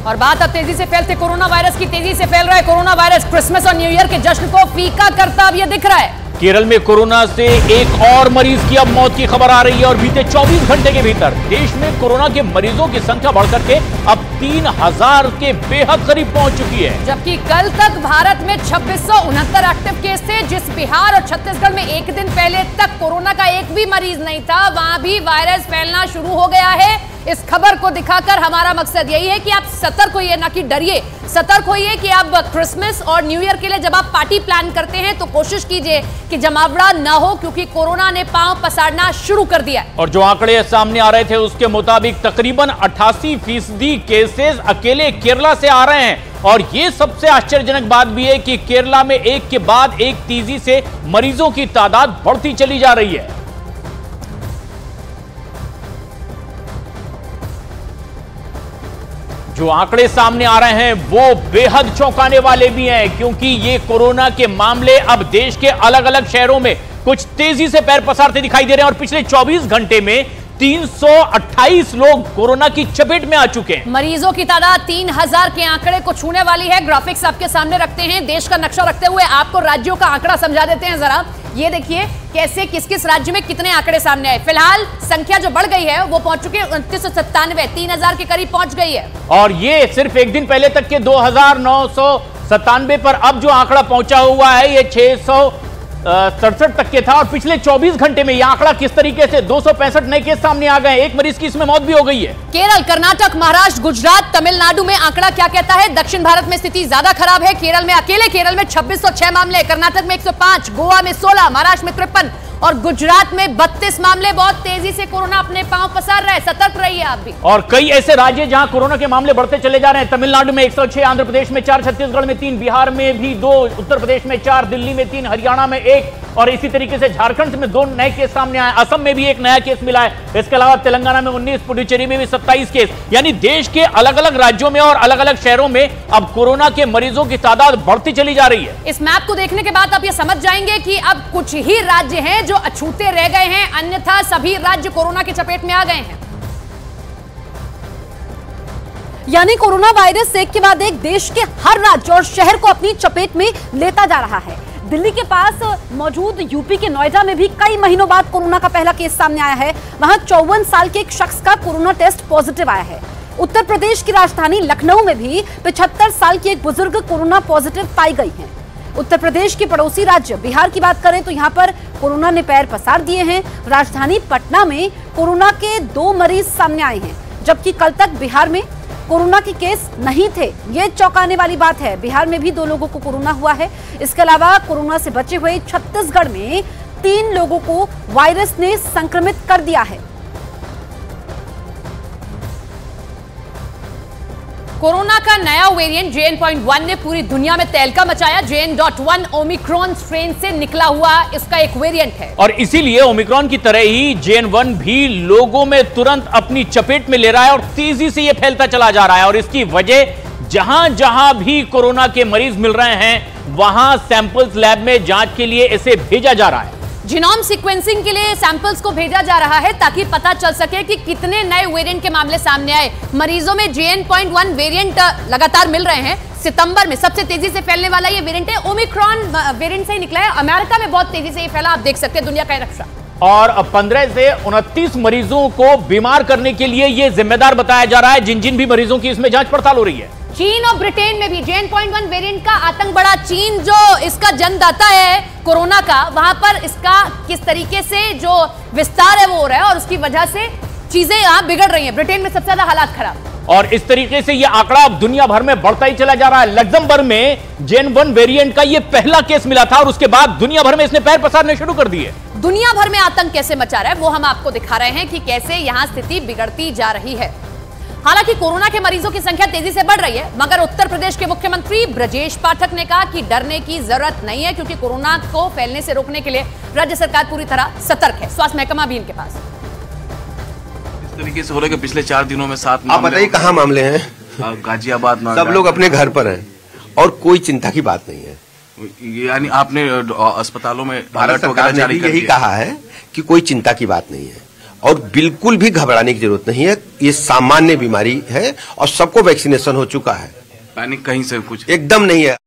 और बात अब तेजी से फैलते कोरोना वायरस की। तेजी से फैल रहा है कोरोना वायरस। क्रिसमस और न्यू ईयर के जश्न को फीका करता अब यह दिख रहा है। केरल में कोरोना से एक और मरीज की अब मौत की खबर आ रही है और बीते 24 घंटे के भीतर देश में कोरोना के मरीजों की संख्या बढ़कर के अब 3000 के बेहद करीब पहुंच चुकी है। जबकि कल तक भारत में 2669 एक्टिव केस थे। जिस बिहार और छत्तीसगढ़ में एक दिन पहले तक कोरोना का एक भी मरीज नहीं था, वहां भी वायरस फैलना शुरू हो गया है। इस खबर को दिखाकर हमारा मकसद यही है कि आप सतर्क होइए, ना कि डरिए। सतर्क होइए कि आप क्रिसमस और न्यू ईयर के लिए जब आप पार्टी प्लान करते हैं तो कोशिश कीजिए कि जमावड़ा ना हो, क्योंकि कोरोना ने पांव पसारना शुरू कर दिया है। और जो आंकड़े सामने आ रहे थे उसके मुताबिक तकरीबन 88% केसेस अकेले केरला से आ रहे हैं। और यह सबसे आश्चर्यजनक बात भी है कि केरला में एक के बाद एक तेजी से मरीजों की तादाद बढ़ती चली जा रही है। जो आंकड़े सामने आ रहे हैं वो बेहद चौंकाने वाले भी हैं, क्योंकि ये कोरोना के मामले अब देश के अलग अलग शहरों में कुछ तेजी से पैर पसारते दिखाई दे रहे हैं। और पिछले 24 घंटे में 328 लोग कोरोना की चपेट में आ चुके हैं। मरीजों की तादाद 3000 के आंकड़े को छूने वाली है। ग्राफिक्स आपके सामने रखते हैं। देश का नक्शा रखते हुए आपको राज्यों का आंकड़ा समझा देते हैं। जरा ये देखिए कैसे किस किस राज्य में कितने आंकड़े सामने आए। फिलहाल संख्या जो बढ़ गई है वो पहुंच चुकी है 2997, 3000 के करीब पहुंच गई है। और ये सिर्फ एक दिन पहले तक के 2997 पर अब जो आंकड़ा पहुंचा हुआ है ये 667 तक के था। और पिछले 24 घंटे में यह आंकड़ा किस तरीके से 265 नए केस सामने आ गए। एक मरीज की इसमें मौत भी हो गई है। केरल, कर्नाटक, महाराष्ट्र, गुजरात, तमिलनाडु में आंकड़ा क्या कहता है? दक्षिण भारत में स्थिति ज्यादा खराब है। केरल में 2606 मामले, कर्नाटक में 105, गोवा में 16, महाराष्ट्र में 53 और गुजरात में 32 मामले। बहुत तेजी से कोरोना अपने पांव पसार रहा है। सतर्क रहिए आप भी। और कई ऐसे राज्य जहां कोरोना के मामले बढ़ते चले जा रहे हैं। तमिलनाडु में 106, आंध्र प्रदेश में 4, छत्तीसगढ़ में 3, बिहार में भी 2, उत्तर प्रदेश में 4, दिल्ली में 3, हरियाणा में 1 और इसी तरीके से झारखंड में 2 नए केस सामने आए। असम में भी 1 नया केस मिला है। इसके अलावा तेलंगाना में 19, पुडुचेरी में भी 27 केस। यानी देश के अलग अलग राज्यों में और अलग अलग शहरों में अब कोरोना के मरीजों की तादाद बढ़ती चली जा रही है। इस मैप को देखने के बाद आप ये समझ जाएंगे कि अब कुछ ही राज्य हैं जो अछूते रह गए हैं, अन्यथा सभी राज्य कोरोना की चपेट में आ गए हैं। यानी कोरोना वायरस एक के बाद एक देश के हर राज्य और शहर को अपनी चपेट में लेता जा रहा है। दिल्ली के पास मौजूद यूपी के नोएडा में भी कई महीनों बाद कोरोना का पहला केस सामने आया है। वहां 54 साल के एक शख्स का कोरोना टेस्ट पॉजिटिव आया है। उत्तर प्रदेश की राजधानी लखनऊ में भी 75 साल की एक बुजुर्ग कोरोना पॉजिटिव पाई गई है। उत्तर प्रदेश के पड़ोसी राज्य बिहार की बात करें तो यहां पर कोरोना ने पैर पसार दिए हैं। राजधानी पटना में कोरोना के 2 मरीज सामने आए हैं, जबकि कल तक बिहार में कोरोना के केस नहीं थे। ये चौंकाने वाली बात है। बिहार में भी 2 लोगों को कोरोना हुआ है। इसके अलावा कोरोना से बचे हुए छत्तीसगढ़ में 3 लोगों को वायरस ने संक्रमित कर दिया है। कोरोना का नया वेरिएंट JN.1 ने पूरी दुनिया में तहलका मचाया। JN.1 ओमिक्रॉन स्ट्रेन से निकला हुआ इसका एक वेरिएंट है और इसीलिए ओमिक्रॉन की तरह ही JN.1 भी लोगों में तुरंत अपनी चपेट में ले रहा है और तेजी से यह फैलता चला जा रहा है। और इसकी वजह जहां जहां भी कोरोना के मरीज मिल रहे हैं वहां सैंपल्स लैब में जांच के लिए इसे भेजा जा रहा है। जीनोम सीक्वेंसिंग के लिए सैंपल्स को भेजा जा रहा है ताकि पता चल सके कि कितने नए वेरिएंट के मामले सामने आए। मरीजों में JN.1 वेरिएंट लगातार मिल रहे हैं। सितंबर में सबसे तेजी से फैलने वाला ये वेरिएंट है। ओमिक्रॉन वेरिएंट से ही निकला है। अमेरिका में बहुत तेजी से ये फैला, आप देख सकते हैं दुनिया का नक्शा। और 15 से 29 मरीजों को बीमार करने के लिए ये जिम्मेदार बताया जा रहा है, जिन जिन भी मरीजों की इसमें जांच पड़ताल हो रही है। चीन और ब्रिटेन में भी JN.1 वेरिएंट का आतंक बढ़ा। चीन जो इसका जन्मदाता है कोरोना का, वहां पर इसका किस तरीके से जो विस्तार है वो हो रहा है और उसकी वजह से चीजें यहां बिगड़ रही हैं। ब्रिटेन में सबसे ज्यादा हालात खराब। और इस तरीके से यह आंकड़ा अब दुनिया भर में बढ़ता ही चला जा रहा है। लग्जमबर्ग में JN.1 वेरिएंट का यह पहला केस मिला था और उसके बाद दुनिया भर में इसने पैर पसारने शुरू कर दिए। दुनिया भर में आतंक कैसे मचा रहा है वो हम आपको दिखा रहे हैं कि कैसे यहां स्थिति बिगड़ती जा रही है। हालांकि कोरोना के मरीजों की संख्या तेजी से बढ़ रही है, मगर उत्तर प्रदेश के मुख्यमंत्री ब्रजेश पाठक ने कहा कि डरने की जरूरत नहीं है, क्योंकि कोरोना को फैलने से रोकने के लिए राज्य सरकार पूरी तरह सतर्क है। स्वास्थ्य महकमा भी इनके पास। इस तरीके से हो रहा है कि पिछले 4 दिनों में 7 आप बताइए कहाँ मामले हैं? गाजियाबाद, सब लोग अपने घर पर हैं और कोई चिंता की बात नहीं है। यानी आपने अस्पतालों में भारत सरकार ने यही कहा है कि कोई चिंता की बात नहीं है और बिल्कुल भी घबराने की जरूरत नहीं है। ये सामान्य बीमारी है और सबको वैक्सीनेशन हो चुका है। पैनिक कहीं से कुछ एकदम नहीं है।